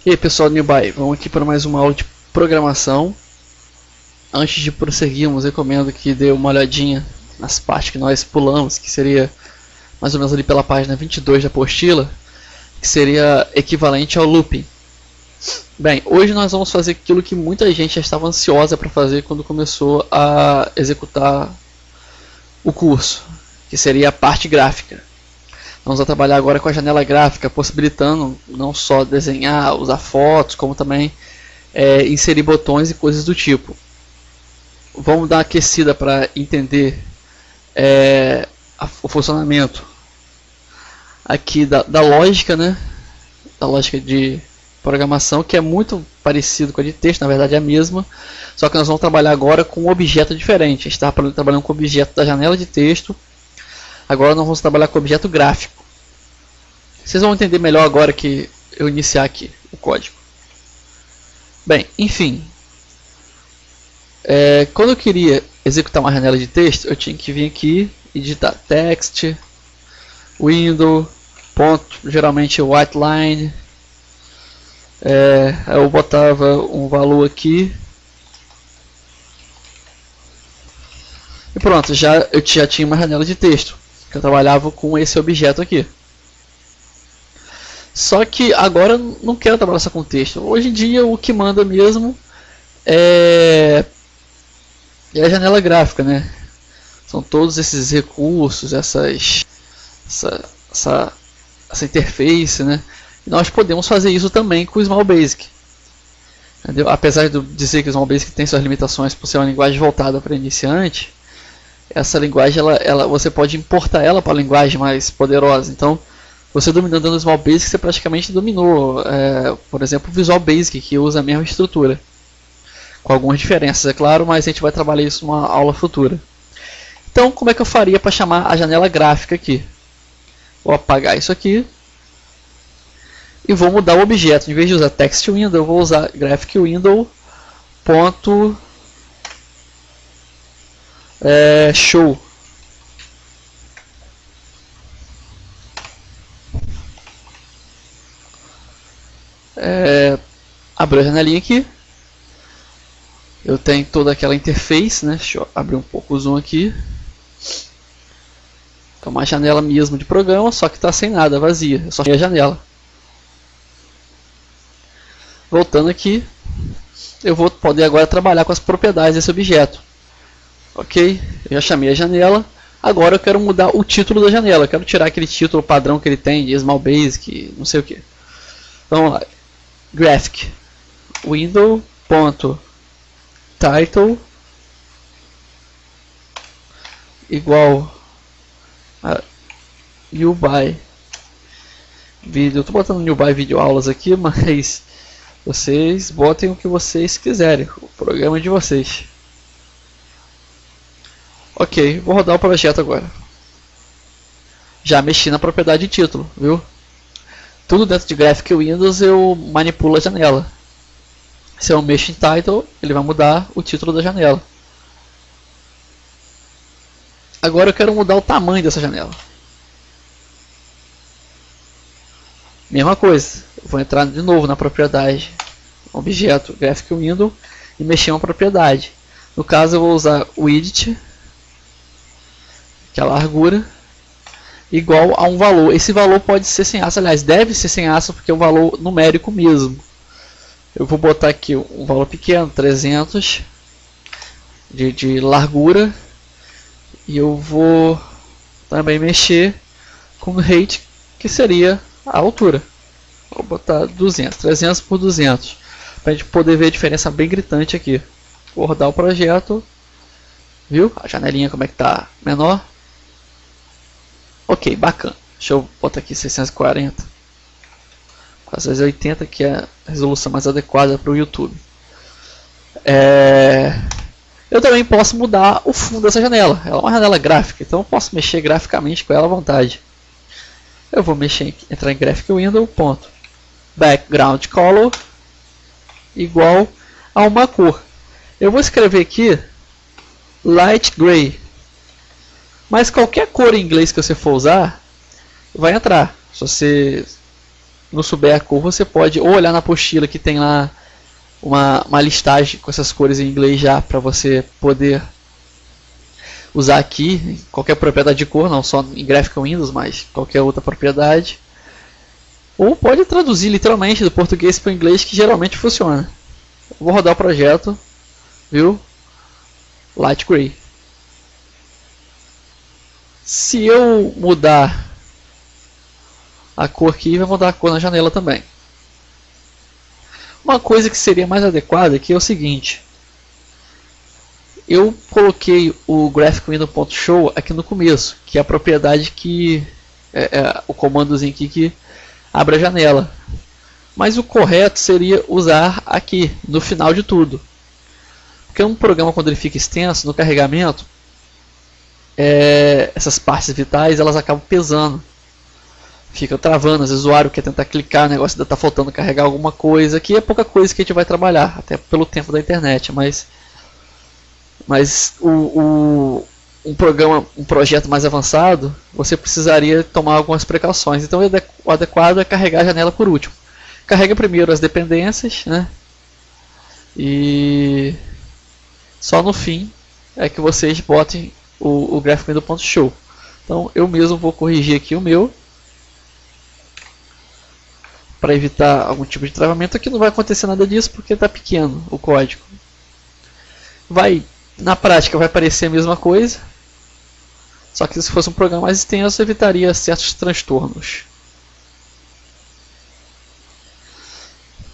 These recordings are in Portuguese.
E aí pessoal do Newby, vamos aqui para mais uma aula de programação. Antes de prosseguirmos, recomendo que dê uma olhadinha nas partes que nós pulamos, que seria mais ou menos ali pela página 22 da apostila, que seria equivalente ao looping. Bem, hoje nós vamos fazer aquilo que muita gente já estava ansiosa para fazer quando começou a executar o curso, que seria a parte gráfica. Vamos trabalhar agora com a janela gráfica, possibilitando não só desenhar, usar fotos, como também inserir botões e coisas do tipo. Vamos dar uma aquecida para entender o funcionamento aqui da lógica, né? Da lógica de programação, que é muito parecido com a de texto, na verdade é a mesma, só que nós vamos trabalhar agora com um objeto diferente. A gente estava trabalhando com o objeto da janela de texto, agora nós vamos trabalhar com o objeto gráfico. Vocês vão entender melhor agora que eu iniciar aqui o código. Bem, enfim, quando eu queria executar uma janela de texto, eu tinha que vir aqui e digitar text, window, ponto, geralmente white line. Eu botava um valor aqui e pronto, eu já tinha uma janela de texto que eu trabalhava com esse objeto aqui. Só que agora eu não quero trabalhar só com texto. Hoje em dia o que manda mesmo é a janela gráfica, né? São todos esses recursos, essa interface, né? E nós podemos fazer isso também com o Small Basic. Entendeu? Apesar de dizer que o Small Basic tem suas limitações por ser uma linguagem voltada para iniciante, essa linguagem você pode importar ela para a linguagem mais poderosa. Então, você dominando o Small Basic, você praticamente dominou, por exemplo, o Visual Basic, que usa a mesma estrutura. Com algumas diferenças, é claro, mas a gente vai trabalhar isso numa aula futura. Então, como é que eu faria para chamar a janela gráfica aqui? Vou apagar isso aqui e vou mudar o objeto. Em vez de usar text window, eu vou usar graphic window ponto show. Abriu a janelinha aqui. Eu tenho toda aquela interface, né? Deixa eu abrir um pouco o zoom aqui. É uma janela mesmo de programa, só que está sem nada, vazia. Eu só tinha a janela. Voltando aqui, eu vou poder agora trabalhar com as propriedades desse objeto. Ok? Eu já chamei a janela. Agora eu quero mudar o título da janela. Eu quero tirar aquele título padrão que ele tem de Small Basic, não sei o que. Vamos lá. Graphic window ponto title igual a new by video. Eu estou botando new by video aulas aqui, mas vocês botem o que vocês quiserem, o programa é de vocês. Ok, vou rodar o projeto agora. Já mexi na propriedade de título, viu? Tudo dentro de Graphic Windows eu manipulo a janela. Se eu mexo em Title, ele vai mudar o título da janela. Agora eu quero mudar o tamanho dessa janela. Mesma coisa, eu vou entrar de novo na propriedade, objeto Graphic Window e mexer uma propriedade. No caso eu vou usar width, que é a largura, igual a um valor. Esse valor pode ser sem aço, aliás, deve ser sem aço porque é um valor numérico mesmo. Eu vou botar aqui um valor pequeno, 300 de largura, e eu vou também mexer com o height, que seria a altura. Vou botar 200, 300 por 200, para a gente poder ver a diferença bem gritante aqui. Vou rodar o projeto, viu? A janelinha como é que está menor. Ok, bacana. Deixa eu botar aqui 640. 480, que é a resolução mais adequada para o YouTube. Eu também posso mudar o fundo dessa janela. Ela é uma janela gráfica, então eu posso mexer graficamente com ela à vontade. Eu vou entrar em Graphic Window, ponto, background color igual a uma cor. Eu vou escrever aqui light gray, mas qualquer cor em inglês que você for usar vai entrar. Se você não souber a cor, você pode ou olhar na apostila que tem lá uma listagem com essas cores em inglês já para você poder usar aqui, qualquer propriedade de cor, não só em Graphical Windows, mas qualquer outra propriedade. Ou pode traduzir literalmente do português para o inglês, que geralmente funciona. Eu vou rodar o projeto, viu? Light Gray. Se eu mudar a cor aqui, vai mudar a cor na janela também. Uma coisa que seria mais adequada aqui é o seguinte. Eu coloquei o Graphical Window.show aqui no começo, que é a propriedade que o comandozinho aqui que abre a janela. Mas o correto seria usar aqui, no final de tudo. Porque um programa, quando ele fica extenso, no carregamento, essas partes vitais elas acabam pesando. Fica travando, às vezes o usuário quer tentar clicar, o negócio ainda está faltando carregar alguma coisa. Aqui é pouca coisa que a gente vai trabalhar, até pelo tempo da internet, mas um programa, um projeto mais avançado, você precisaria tomar algumas precauções. Então o adequado é carregar a janela por último. Carrega primeiro as dependências, né? E só no fim é que vocês botem o Graphical Window.show. Então eu mesmo vou corrigir aqui o meu para evitar algum tipo de travamento. Aqui não vai acontecer nada disso porque está pequeno o código. Na prática vai parecer a mesma coisa, só que se fosse um programa mais extenso evitaria certos transtornos.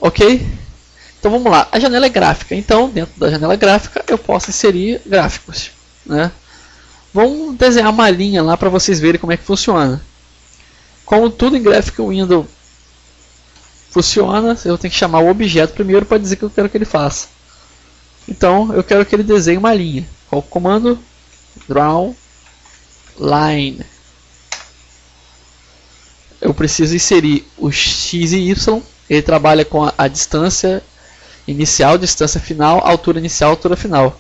Ok? Então vamos lá, a janela é gráfica, então dentro da janela gráfica eu posso inserir gráficos, né? Vamos desenhar uma linha lá para vocês verem como é que funciona. Como tudo em Graphical Window funciona, eu tenho que chamar o objeto primeiro para dizer o que eu quero que ele faça. Então eu quero que ele desenhe uma linha. Qual o comando? Draw line. Eu preciso inserir o x e y. Ele trabalha com a distância inicial, distância final, altura inicial, altura final.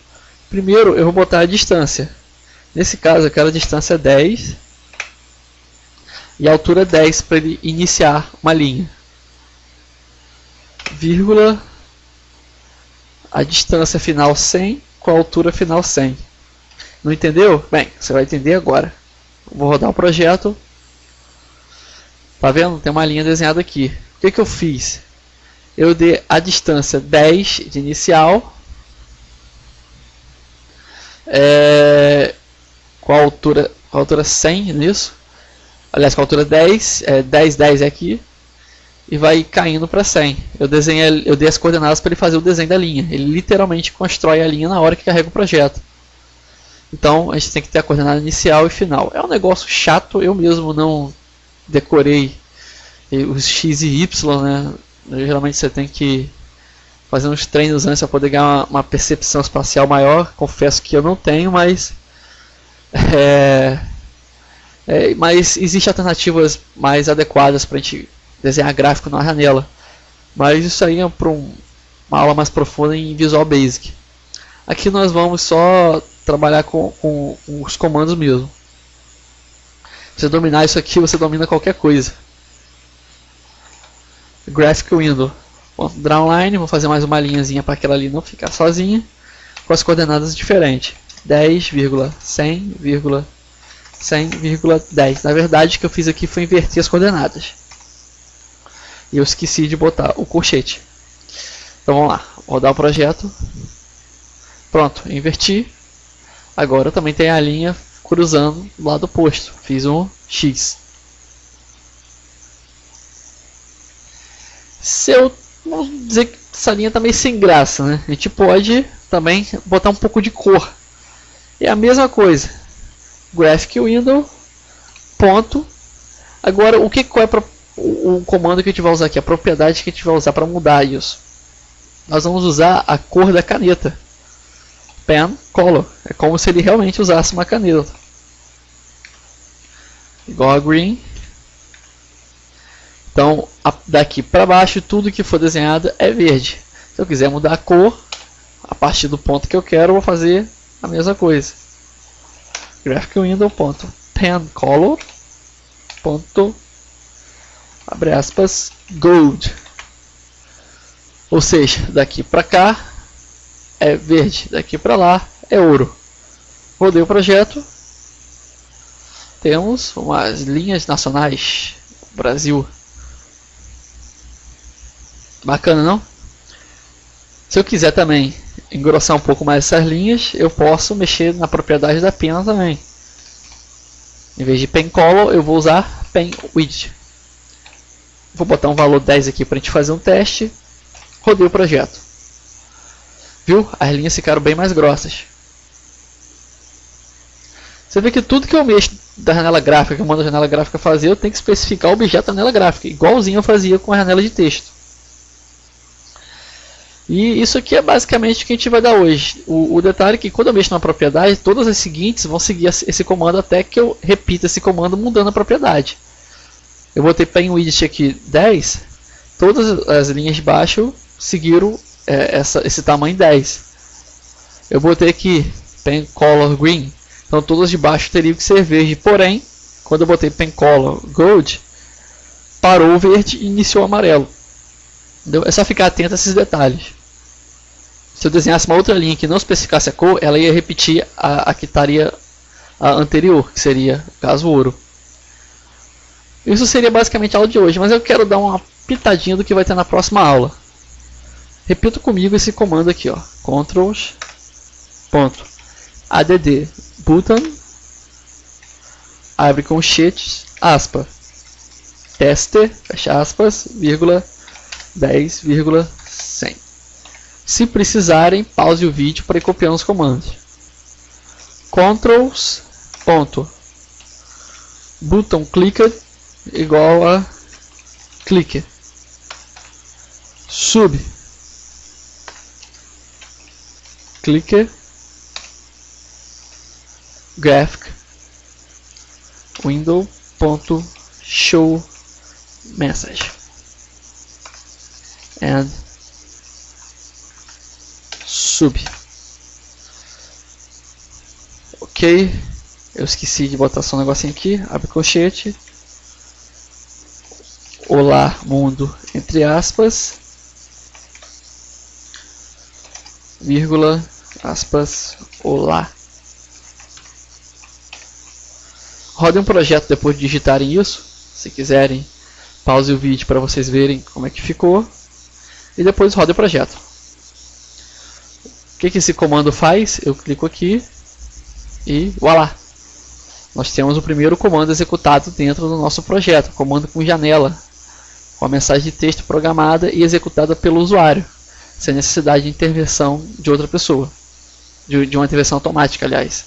Primeiro eu vou botar a distância. Nesse caso eu quero a distância 10 e a altura 10 para ele iniciar uma linha. Vírgula, a distância final 100 com a altura final 100. Não entendeu? Bem, você vai entender agora. Vou rodar o projeto. Tá vendo? Tem uma linha desenhada aqui. O que eu fiz? Eu dei a distância 10 de inicial com a altura 100 nisso. Aliás, com a altura 10, 10 é aqui. E vai caindo para 100. Eu dei as coordenadas para ele fazer o desenho da linha. Ele literalmente constrói a linha na hora que carrega o projeto. Então a gente tem que ter a coordenada inicial e final. É um negócio chato, eu mesmo não decorei os x e y, né? Geralmente você tem que fazer uns treinos antes para poder ganhar uma percepção espacial maior. Confesso que eu não tenho, mas mas existem alternativas mais adequadas para a gente desenhar gráfico na janela. Mas isso aí é para uma aula mais profunda em Visual Basic. Aqui nós vamos só trabalhar com os comandos mesmo. Você dominar isso aqui, você domina qualquer coisa. Graphical Window. Drawline, vou fazer mais uma linhazinha para aquela ali não ficar sozinha, com as coordenadas diferentes. 10,100,10. Na verdade, o que eu fiz aqui foi inverter as coordenadas. E eu esqueci de botar o colchete. Então vamos lá, vou rodar o projeto. Pronto, inverti. Agora também tem a linha cruzando do lado oposto. Fiz um X. Vamos dizer que essa linha está meio sem graça, né? A gente pode também botar um pouco de cor. É a mesma coisa. Graphical Window. Ponto. Agora, o comando que a gente vai usar aqui? A propriedade que a gente vai usar para mudar isso. Nós vamos usar a cor da caneta. Pen Color. É como se ele realmente usasse uma caneta. Igual a green. Então, daqui para baixo, tudo que for desenhado é verde. Se eu quiser mudar a cor, a partir do ponto que eu quero, eu vou fazer a mesma coisa. Graphical Window, pen color, abre aspas, gold. Ou seja, daqui para cá é verde, daqui para lá é ouro. Rodei o projeto. Temos umas linhas nacionais. Brasil. Bacana, não? Se eu quiser também engrossar um pouco mais essas linhas, eu posso mexer na propriedade da pena também. Em vez de pen color, eu vou usar pen width. Vou botar um valor 10 aqui para a gente fazer um teste. Rodei o projeto. Viu? As linhas ficaram bem mais grossas. Você vê que tudo que eu mexo da janela gráfica, que eu mando a janela gráfica fazer, eu tenho que especificar o objeto da janela gráfica, igualzinho eu fazia com a janela de texto. E isso aqui é basicamente o que a gente vai dar hoje. O detalhe é que quando eu mexo na propriedade, todas as seguintes vão seguir esse comando até que eu repita esse comando mudando a propriedade. Eu botei pen width aqui 10, todas as linhas de baixo seguiram esse tamanho 10. Eu botei aqui pen color green, então todas de baixo teriam que ser verde, porém, quando eu botei pen color gold, parou o verde e iniciou o amarelo. Entendeu? É só ficar atento a esses detalhes. Se eu desenhasse uma outra linha que não especificasse a cor, ela ia repetir a que estaria a anterior, que seria, no caso, ouro. Isso seria basicamente a aula de hoje, mas eu quero dar uma pitadinha do que vai ter na próxima aula. Repita comigo esse comando aqui, ó. Ctrl.add button, abre colchetes, aspa, tester, fecha aspas, vírgula, 10,100. Se precisarem, pause o vídeo para ir copiando os comandos. Controls.button clicker igual a clicker. Sub clicker graphic window.show message and sub. Ok, eu esqueci de botar só um negocinho aqui. Abre colchete. Olá mundo, entre aspas, vírgula, aspas, olá. Rodem um projeto depois de digitarem isso. Se quiserem, pause o vídeo para vocês verem como é que ficou. E depois roda o projeto. O que esse comando faz? Eu clico aqui e voilá! Nós temos o primeiro comando executado dentro do nosso projeto. Comando com janela, com a mensagem de texto programada e executada pelo usuário, sem necessidade de intervenção de outra pessoa. De uma intervenção automática, aliás.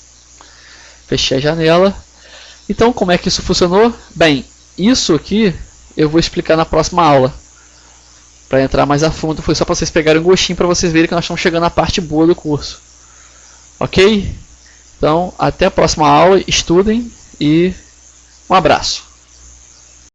Fechei a janela. Então, como é que isso funcionou? Bem, isso aqui eu vou explicar na próxima aula. Para entrar mais a fundo, foi só para vocês pegarem um gostinho para vocês verem que nós estamos chegando na parte boa do curso. Ok? Então, até a próxima aula, estudem e um abraço.